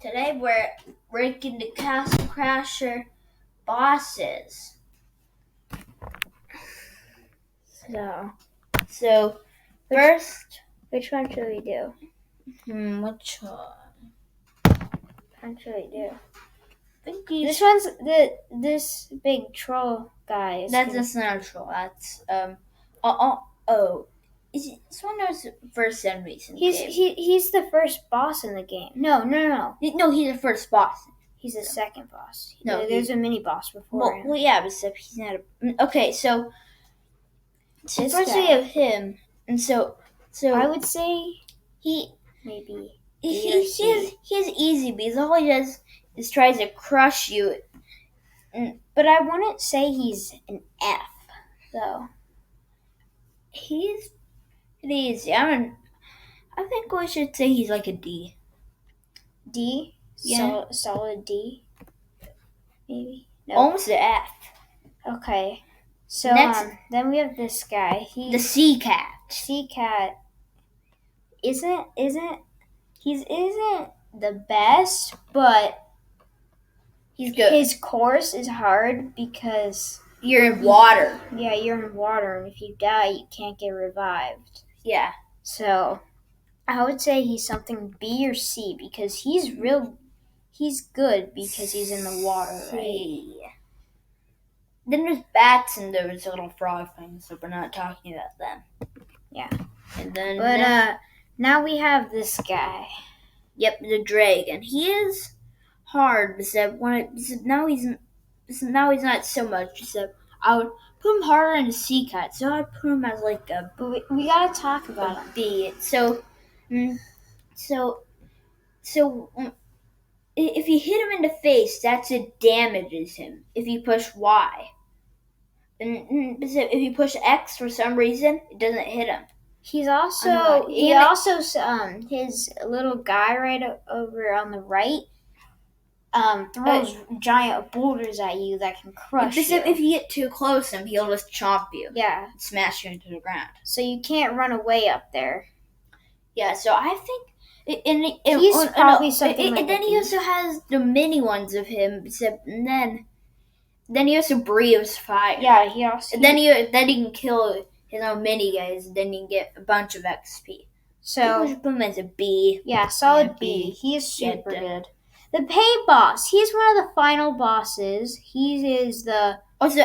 Today we're ranking the Castle Crasher bosses. So first, Which one should we do? which one? Which one should we do? I think This one's this big troll guy. That's not a troll. That's Is it, this one was first enemies in the game. He's the first boss in the game. No. No, he's the first boss. He's the second boss. No, there's a mini boss before him. Well, yeah, but he's not a. Okay, so first guy. we have him, and so I would say he maybe he's easy because all he does is tries to crush you. But I wouldn't say he's an F, though. He's pretty easy. I think we should say he's like a D. D? Yeah. Solid D? Maybe? No. Almost an F. Okay. So then we have this guy. The Sea Cat. Sea Cat isn't the best, but he's good. His course is hard because you're in water. Yeah, you're in water, and if you die, you can't get revived. Yeah. So I would say he's something B or C because he's good because he's in the water, right? Then there's bats and there's little frog things, so we're not talking about them. Yeah. And then now we have this guy. Yep, the dragon. He is hard, except now he's not so much. Except I would put him harder than the Sea Cat, so I'd put him as like a. But we gotta talk about him. B. So if you hit him in the face, that's it damages him. If you push Y, and if you push X for some reason, it doesn't hit him. He's also his little guy right over on the right throws giant boulders at you that can crush you. If you get too close to him, he'll just chomp you. Yeah. Smash you into the ground. So you can't run away up there. Yeah, so I think he's probably something like and then he also has the mini ones of him, and then he also breathes fire. Yeah, he also. And then he can kill his own mini guys, and then you can get a bunch of XP. So we should put him as a B. Yeah, solid B. He is super good. The paint boss. He's one of the final bosses. He is the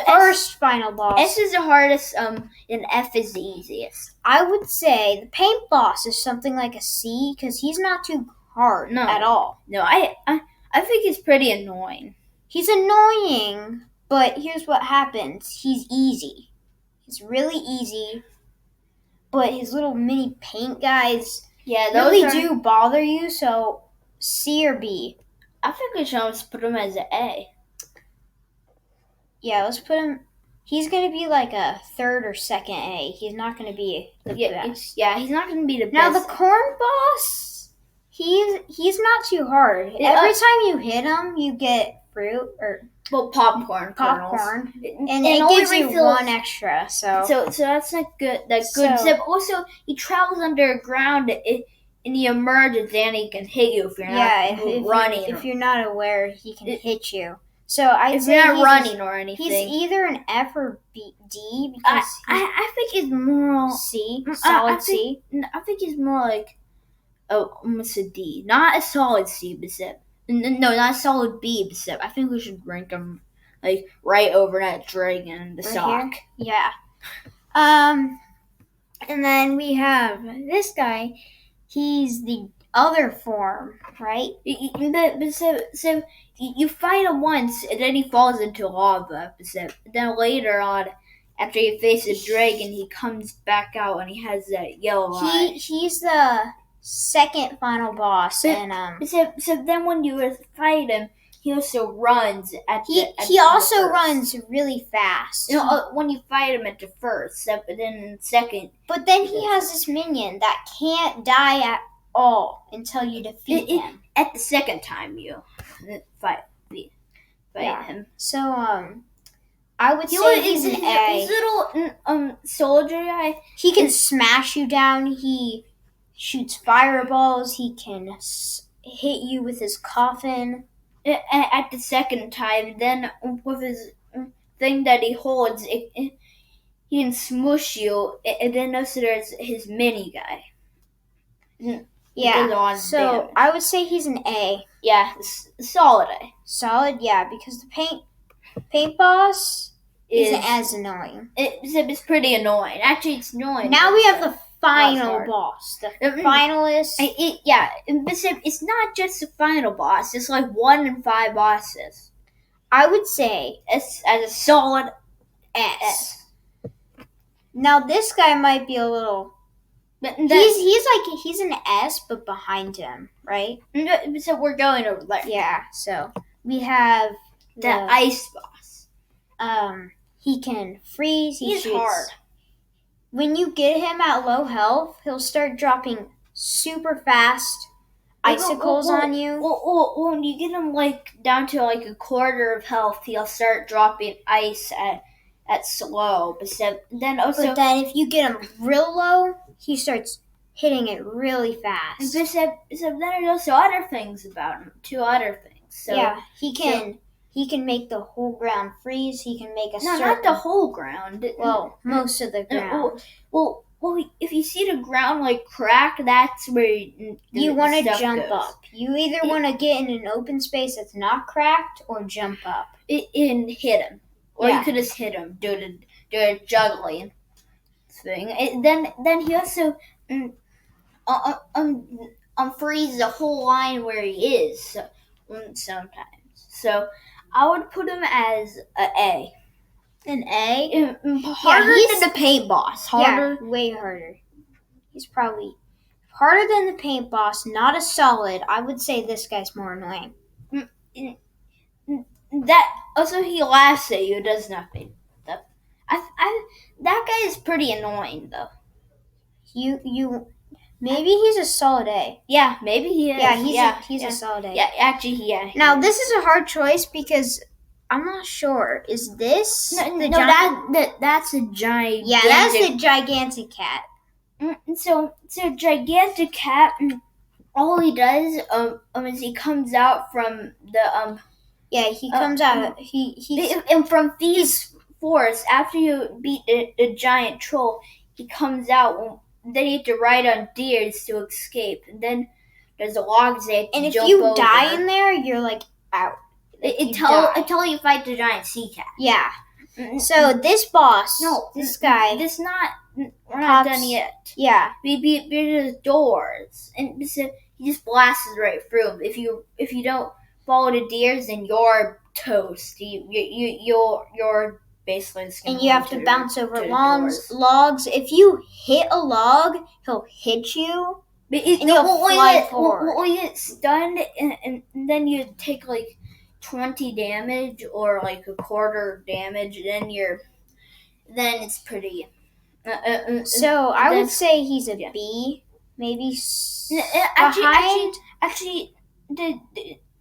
first final boss. S is the hardest, and F is the easiest. I would say the paint boss is something like a C because he's not too hard at all. No, I think he's pretty annoying. He's annoying, but here's what happens. He's easy. He's really easy, but his little mini paint guys really do bother you, so C or B. I think we should almost put him as an A. Yeah, let's put him. He's going to be like a third or second A. He's not going to be the best. Yeah, he's not going to be the best. Now, the corn boss, he's not too hard. Every time you hit him, you get fruit or popcorn. And it gives you one extra. So that's not good. That's good. So, also, he travels underground. And he emerges, and he can hit you if you're not running. If you're not aware, he can hit you. So I'd say you're not running or anything. He's either an F or D because I think he's more C, solid C. I think he's more like almost a D, not a solid C, but no, not a solid B, but I think we should rank him like right over that dragon, the sock. Here? Yeah. And then we have this guy. He's the other form, right? So you fight him once, and then he falls into lava. Then later on, after you face the dragon, he comes back out, and he has that yellow eye. He's the second final boss, so then when you fight him, he also runs he also runs really fast. You know, when you fight him at the first, but then in the second. But then he has this minion that can't die at all until you defeat him. At the second time you fight him. So I would say he's an A. His little soldier guy. He can smash you down. He shoots fireballs. He can hit you with his coffin. At the second time, then with his thing that he holds, he can smush you, and then also there's his mini guy. Yeah, so I would say he's an A. Yeah, solid A. Solid, yeah, because the paint boss isn't as annoying. It's pretty annoying. Actually, it's annoying. Now we have the final boss. The finalist. It's not just the final boss. It's like 1 in 5 bosses. I would say it's as a solid S. Now this guy might be a little. He's an S, but behind him, right? So we're going over there. Yeah. So we have the ice boss. He can freeze. He's hard. When you get him at low health, he'll start dropping super fast icicles on you. When you get him down to a quarter of health, he'll start dropping ice at slow. But then if you get him real low, he starts hitting it really fast. But then there's also other things about him. 2 other things. So yeah, he can make the whole ground freeze. He can make not the whole ground. Well, most of the ground. Well, if you see the ground crack, that's where you want to jump up. You either want to get in an open space that's not cracked or jump up and hit him, or you could just hit him do the juggling thing. Then he also freeze the whole line where he is sometimes. So I would put him as an A. An A? Harder than the paint boss. Harder? Yeah, way harder. He's probably harder than the paint boss, not a solid. I would say this guy's more annoying. That also, he laughs at you, does nothing. That guy is pretty annoying though. Maybe he's a solid A. Yeah, maybe he is. Yeah, he's a solid A. Yeah, actually, yeah. Now this is a hard choice because I'm not sure. Is this that's a giant? Yeah, that's the gigantic cat. So gigantic cat. All he does is he comes out from the Yeah, he comes out. He's from these forests after you beat the giant troll. He comes out. Then you have to ride on deers to escape. And then there's logs they have to jump over. And if you die in there, you're out. Until you fight the giant sea cat. Yeah. So this boss, this guy, we're not done yet. Yeah. We beat the doors, and he just blasts right through them. If you don't follow the deers, then you're toast. You're basically just gonna and you have to bounce over logs. If you hit a log, he'll hit you. And you'll fly forward. Well, you get stunned, and then you take 20 damage or a quarter damage. Then it's pretty. So I would say he's a B, maybe. Actually,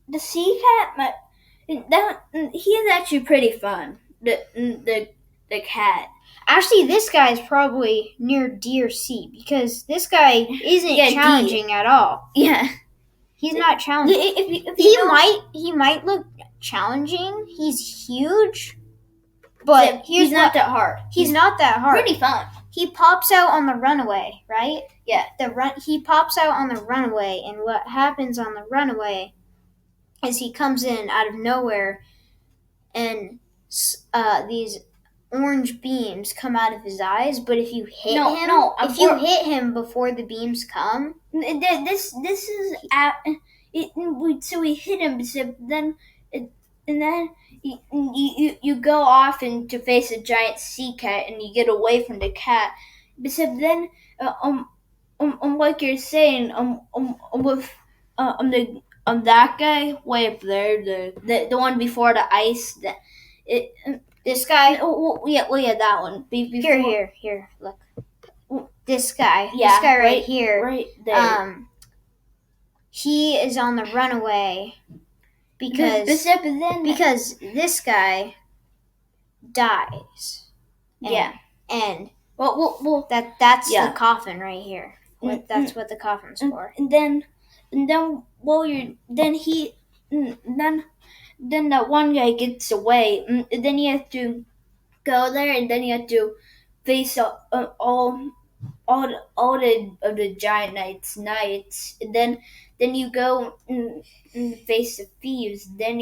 the sea cat, he is actually pretty fun. The cat. Actually, this guy is probably near D or C because this guy isn't challenging at all. Yeah, he's not challenging. He might look challenging. He's huge, but he's not that hard. He's not that hard. Pretty fun. He pops out on the runaway, right? Yeah. He pops out on the runaway, and what happens on the runaway is he comes in out of nowhere, and these orange beams come out of his eyes. But if you hit you hit him before the beams come, this is so we hit him. So then you go off and to face a giant sea cat, and you get away from the cat. But so then like you're saying with that guy way up there, the one before the ice, this guy. Yeah, that one. Here, look. This guy. Yeah, this guy right here. Right there. He is on the runaway because this guy dies. And that's the coffin right here. That's what the coffin's for. And then and then then that one guy gets away, and then you have to go there, and then you have to face all the giant knights, and then you go and face the thieves. Then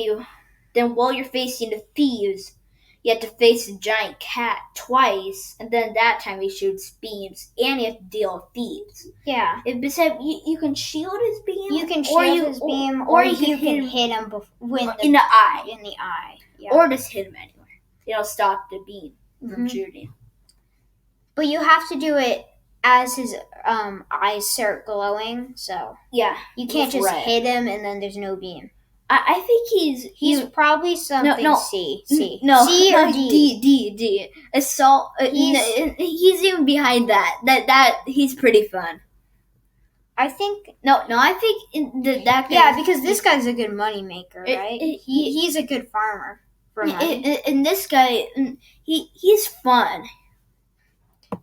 while you're facing the thieves, you have to face the giant cat twice, and then that time he shoots beams, and you have to deal with thieves. Yeah. Besides, you can shield his beam. You can shield his beam, or you can hit him in the eye. In the eye. Yeah. Or just hit him anywhere. It'll stop the beam from shooting. But you have to do it as his eyes start glowing, so yeah, you can't just hit him and then there's no beam. I think he's probably something C. No, C or D. D. Assault. He's even behind that. That he's pretty fun. I think I think that guy. Yeah, because this guy's a good money maker, right? He's a good farmer for money. And this guy, he's fun.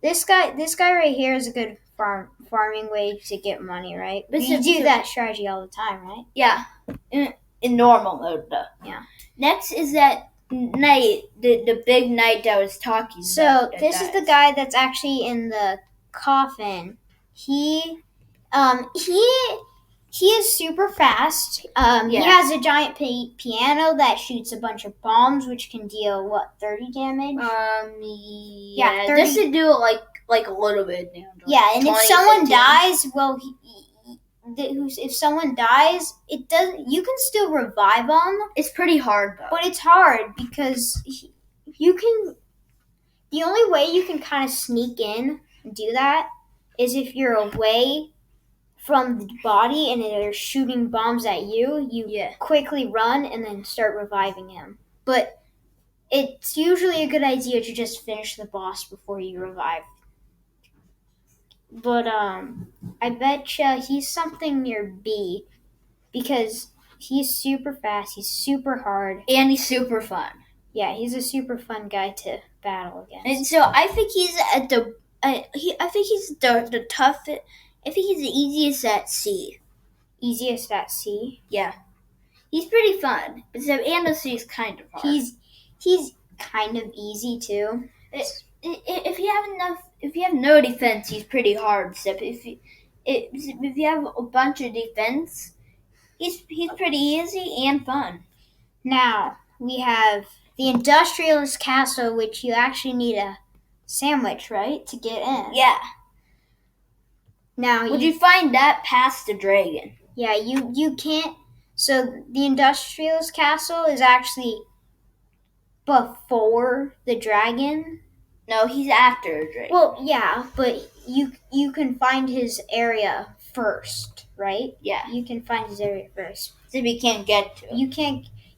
This guy right here is a good farming way to get money, right? But you do that strategy all the time, right? Yeah, in normal mode, though. Yeah. Next is that knight, the big knight I was talking about. So this is the guy that's actually in the coffin. He is super fast. He has a giant piano that shoots a bunch of bombs, which can deal 30 damage. Yeah, 30. This would do like a little bit damage. Yeah, and if someone dies, if someone dies, it doesn't. You can still revive them. It's pretty hard though. But it's hard because you can. The only way you can kind of sneak in and do that is if you're away from the body and they're shooting bombs at you. You quickly run and then start reviving him. But it's usually a good idea to just finish the boss before you revive. But I betcha he's something near B because he's super fast, he's super hard, and he's super fun. Yeah, he's a super fun guy to battle against. And so I think he's at the I think he's the toughest. I think he's the easiest at C. Easiest at C? Yeah. He's pretty fun. But so C is kind of hard. He's kind of easy too. If you have no defense, he's pretty hard. So if you have a bunch of defense, he's pretty easy and fun. Now we have the Industrialist Castle, which you actually need a sandwich, right, to get in. Yeah. Now would you find that past the dragon? Yeah, you can't. So the Industrialist Castle is actually before the dragon. No, he's after the dragon. Well, yeah, but you can find his area first, right? Yeah, you can find his area first. So we can't get to it.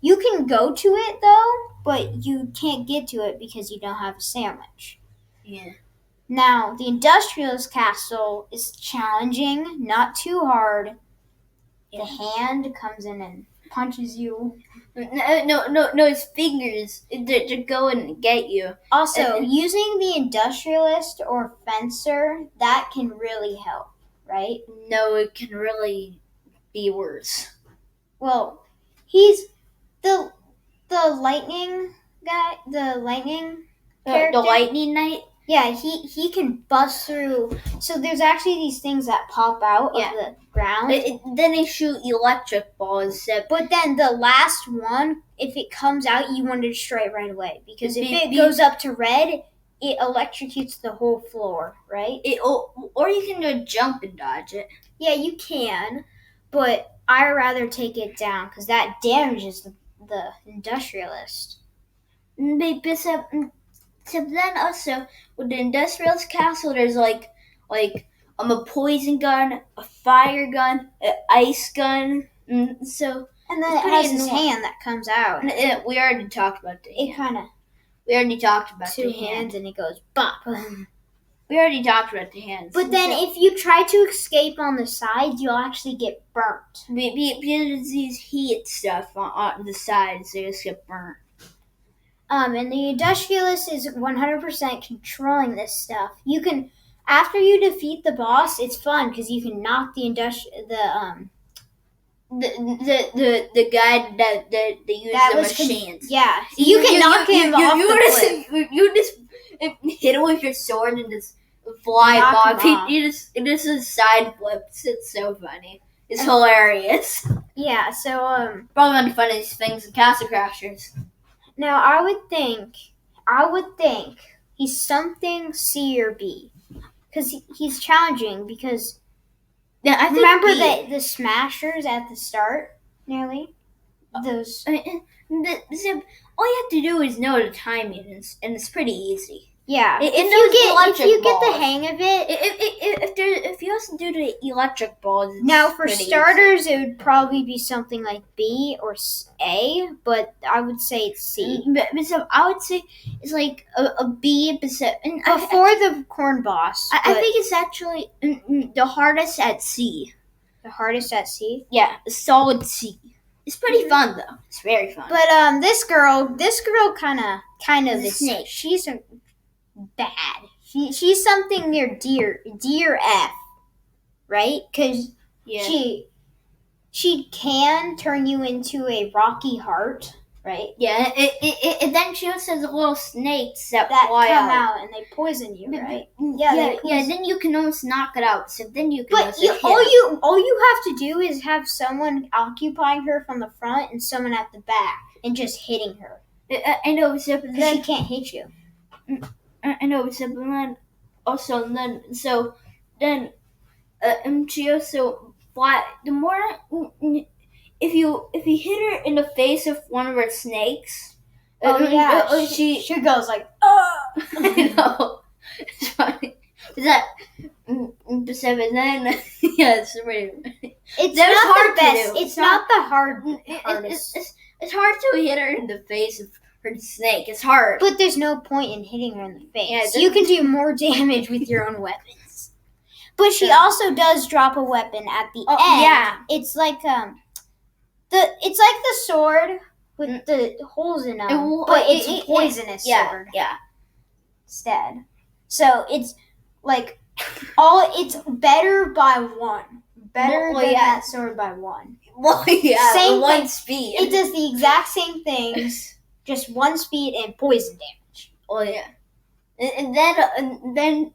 You can go to it though, but you can't get to it because you don't have a sandwich. Yeah. Now, the Industrialist Castle is challenging, not too hard. Yeah. The hand comes in and punches you. No, his fingers to go and get you. Also, using the Industrialist or Fencer, that can really help, right? No, it can really be worse. Well, he's the lightning guy, the lightning character. The lightning knight? Yeah, he can bust through. So there's actually these things that pop out of the ground. Then they shoot electric balls. But then the last one, if it comes out, you want to destroy it right away. Because if it goes up to red, it electrocutes the whole floor, right? Or you can just jump and dodge it. Yeah, you can. But I'd rather take it down because that damages the Industrialist. So then also with the Industrialist Castle, there's like a poison gun, a fire gun, an ice gun. And then it has his hand that comes out. We already talked about the hand. It kind of. We already talked about two hands and it goes bop. We already talked about the hands. But then if you try to escape on the side, you'll actually get burnt. Because these heat stuff on the sides, they just get burnt. And the Industrialist is 100% controlling this stuff. You can, after you defeat the boss, it's fun because you can knock the the guy that they use that the machines. Yeah, you can knock him off the cliff. You just hit him with your sword and just fly off. It just a side flips. It's so funny. It's hilarious. Yeah, so probably one of the funniest things in Castle Crashers. Now I would think he's something C or B, because he's challenging. Because I remember that the Smashers at the start, nearly those. All you have to do is know the timing, and it's pretty easy. Yeah, if you get the hang of it, if you also do the electric balls. Now, for starters, it would probably be something like B or A, but I would say it's C. So I would say it's like a B, before the corn boss. I think it's actually the hardest at C. The hardest at C? Yeah, a solid C. It's pretty fun though. It's very fun. But this girl kind of is. Snake. She's bad. She's something near D or F, right? Because she can turn you into a rocky heart, right? Yeah. It then she also has little snakes that fly come out and they poison you, right? Yeah. Then you can almost knock it out. So then you can. But all you have to do is have someone occupying her from the front and someone at the back and just hitting her. I know, so then she can't hit you. I know, so then she also fly. The more if you hit her in the face with one of her snakes, she goes like, oh. I know. It's funny. Is that then? Yeah, it's pretty. It's not hard the best. It's not the hardest. It's hard to hit her in the face of her snake. It's hard. But there's no point in hitting her in the face. Yeah, you can do more damage with your own weapons. But she also does drop a weapon at the end. Yeah. It's like the sword with the holes in them, but it's a poisonous sword. Yeah. Instead. So it's like it's better by one. Better than that sword by one. Well, yeah, same one speed. It does the exact same things, just one speed and poison damage. Oh yeah, and then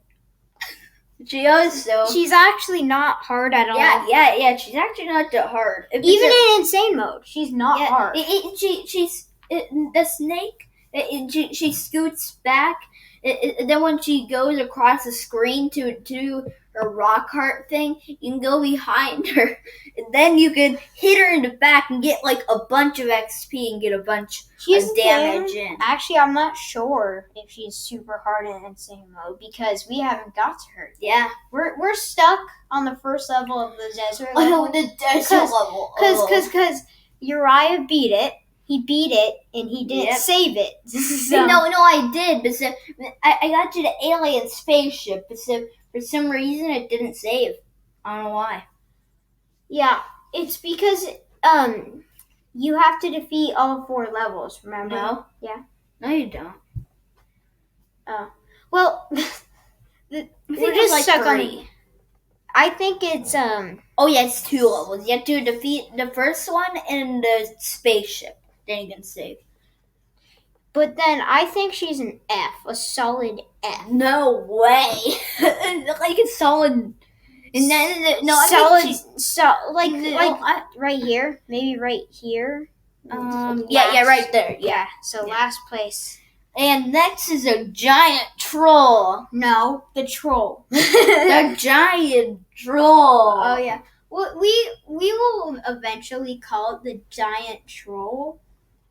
she also. She's actually not hard at all. Yeah. She's actually not that hard. Even in insane mode, she's not hard. She's the snake. She scoots back. Then when she goes across the screen to do her rock heart thing, you can go behind her, and then you can hit her in the back and get like a bunch of XP and get a bunch of damage in. Actually, I'm not sure if she's super hard in insane mode because we haven't got to her. Yeah, we're stuck on the first level of the desert level. Oh, the desert level. Because Uriah beat it. He beat it, and he didn't save it. So. No, I did. But I got to the alien spaceship, but for some reason it didn't save. I don't know why. Yeah, it's because you have to defeat all 4 levels, remember? No. Yeah. No, you don't. Oh. Well, we're just stuck on... I think it's... Oh, yeah, it's 2 levels. You have to defeat the first one and the spaceship. Then you can save. But then I think she's an F, a solid F. No way. Like a solid. No, solid. Right here, maybe right here. Yeah, right there. Yeah. So last place. And next is a giant troll. No, the troll. The giant troll. Oh yeah. Well, we will eventually call it the giant troll.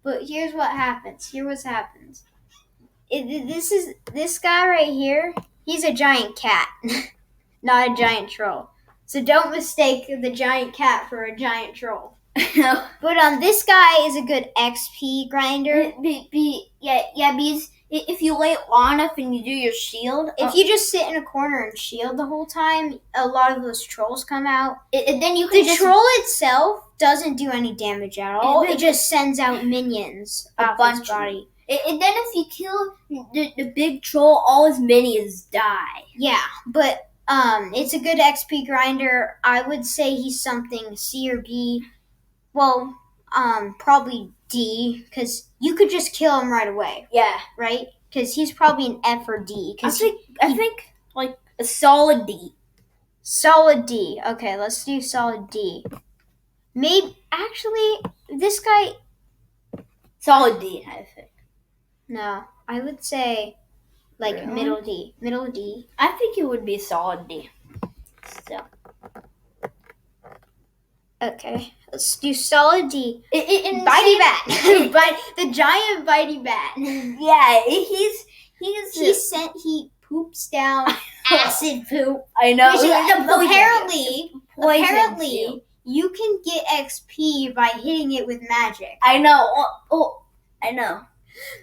But here's what happens. This guy right here. He's a giant cat, not a giant troll. So don't mistake the giant cat for a giant troll. But this guy is a good XP grinder. Because if you wait long enough and you do your shield, if you just sit in a corner and shield the whole time, a lot of those trolls come out. And then you can troll itself doesn't do any damage at all. It just sends out minions off his body. And then if you kill the big troll, all his minions die. Yeah, but it's a good XP grinder. I would say he's something C or B. Well, probably D, because you could just kill him right away. Yeah. Right? Because he's probably an F or D. I think like a solid D. Solid D. Okay, let's do solid D. Maybe, actually, this guy... Solid D, I think. No, I would say, like, really? middle D. Middle D. I think it would be solid D. So. Okay, let's do solid D. Bitey Bat. The giant bitey bat. Yeah, he poops down acid poop. I know. Apparently, you can get XP by hitting it with magic. I know. I know.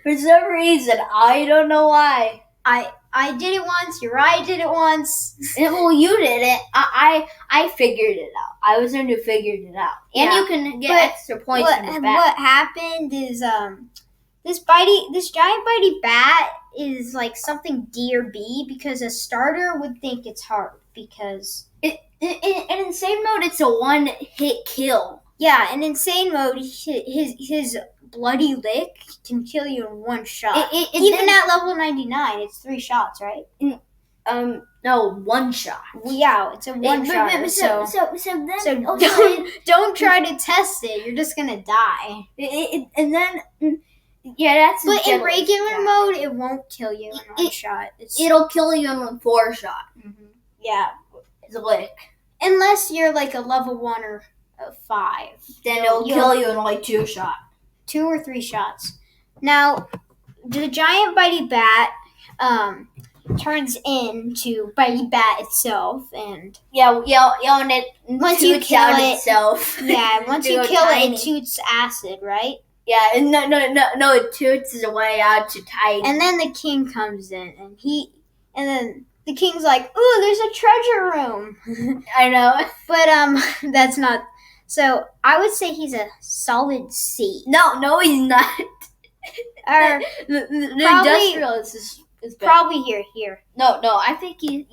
For some reason, I don't know why. I did it once. Uriah did it once. Well, you did it. I figured it out. I was the one who figured it out. And you can get extra points in the bat. What happened is this giant bitey bat is like something D or B because a starter would think it's hard because in insane mode it's a one-hit kill. Yeah, in insane mode his bloody lick can kill you in one shot. Even at level 99, it's 3 shots, right? No, 1 shot. Well, yeah, it's a one shot. So don't try to test it. You're just gonna die. And then that's. But in regular mode, it won't kill you in 1 shot. It'll kill you in 4 shot. Mm-hmm. Yeah, it's a lick. Unless you're like a level 1 or 5, then it'll kill you in like 2 shots. 2 or 3 shots. Now, the giant bitey bat turns into bitey bat itself, and and it once you kill it itself. Yeah, once you kill it, it shoots acid, right? Yeah, and no, it toots its way out to tiny. And then the king comes in, and then the king's like, "Ooh, there's a treasure room." I know, but that's not. So I would say he's a solid C. No, he's not. Or the industrial is probably here. No, I think he's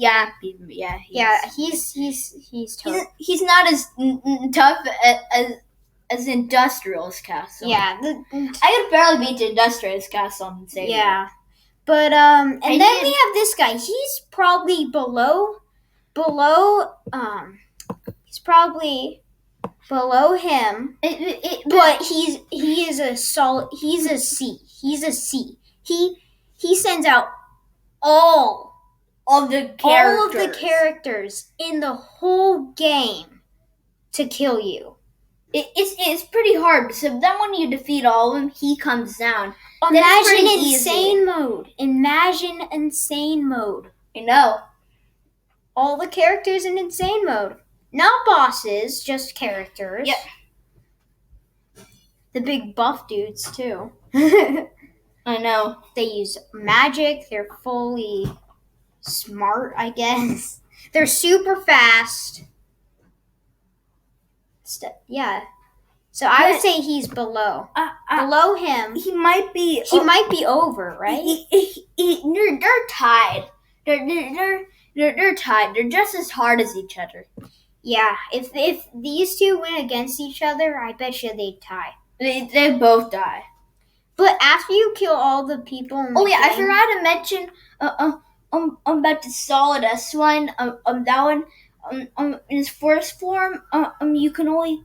tough. He's not as tough as Industrial's castle. Yeah, I could barely beat the Industrial's castle on the same. Yeah, but and then we have this guy. He's probably below. He's probably below him, but he is a solid. He's a C. He's a C. He sends out all of the characters in the whole game to kill you. It's pretty hard. So then when you defeat all of them, he comes down. Imagine insane mode. Imagine insane mode. I know. All the characters in insane mode. Not bosses, just characters. Yep. The big buff dudes, too. I know. They use magic. They're fully smart, I guess. They're super fast. Yeah. So I would say he's below. Below him. He might be. He might be over, right? They're tied. They're tied. They're just as hard as each other. Yeah, if these two went against each other, I bet you they'd tie. They both die. But after you kill all the people in the game, I forgot to mention about the solid S one. That one in his first form, you can only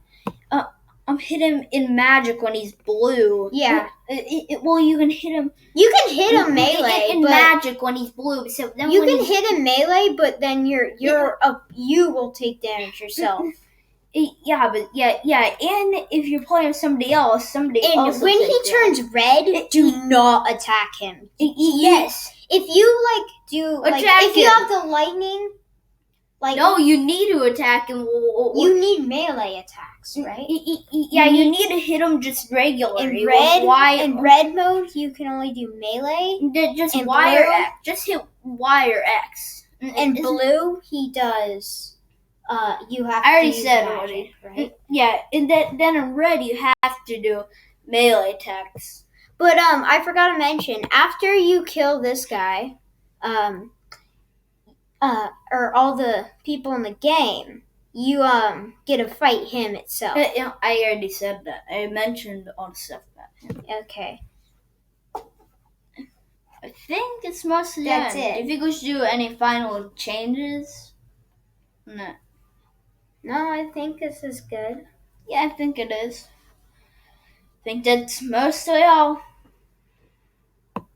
hit him in magic when he's blue. Yeah. You can hit him. You can hit him melee in magic when he's blue. So then you can hit him melee, but then you will take damage yourself. Yeah, and if you're playing with somebody else, and when he turns red, do not attack him. Yes. If you if you have the lightning. No, you need to attack him. You need melee attacks, right? Yeah, you need to hit him just regularly. In red mode, you can only do melee. Just Y or X. Just hit Y or X. In blue, he does. You have. I already to use said magic, already. Right? Yeah, and then in red, you have to do melee attacks. But I forgot to mention, after you kill this guy, or all the people in the game, you can only use magic. You can use melee attacks. But after you kill this guy, you can only use magic. You can use melee attacks. But I forgot to mention, after you kill this guy, or all the people in the game, you can only use magic. You can use melee attacks. you get to fight him itself. I already said that. I mentioned all the stuff about him. Okay. I think it's mostly That's it. Do you think we should do any final changes? No. No, I think this is good. Yeah, I think it is. I think that's mostly all.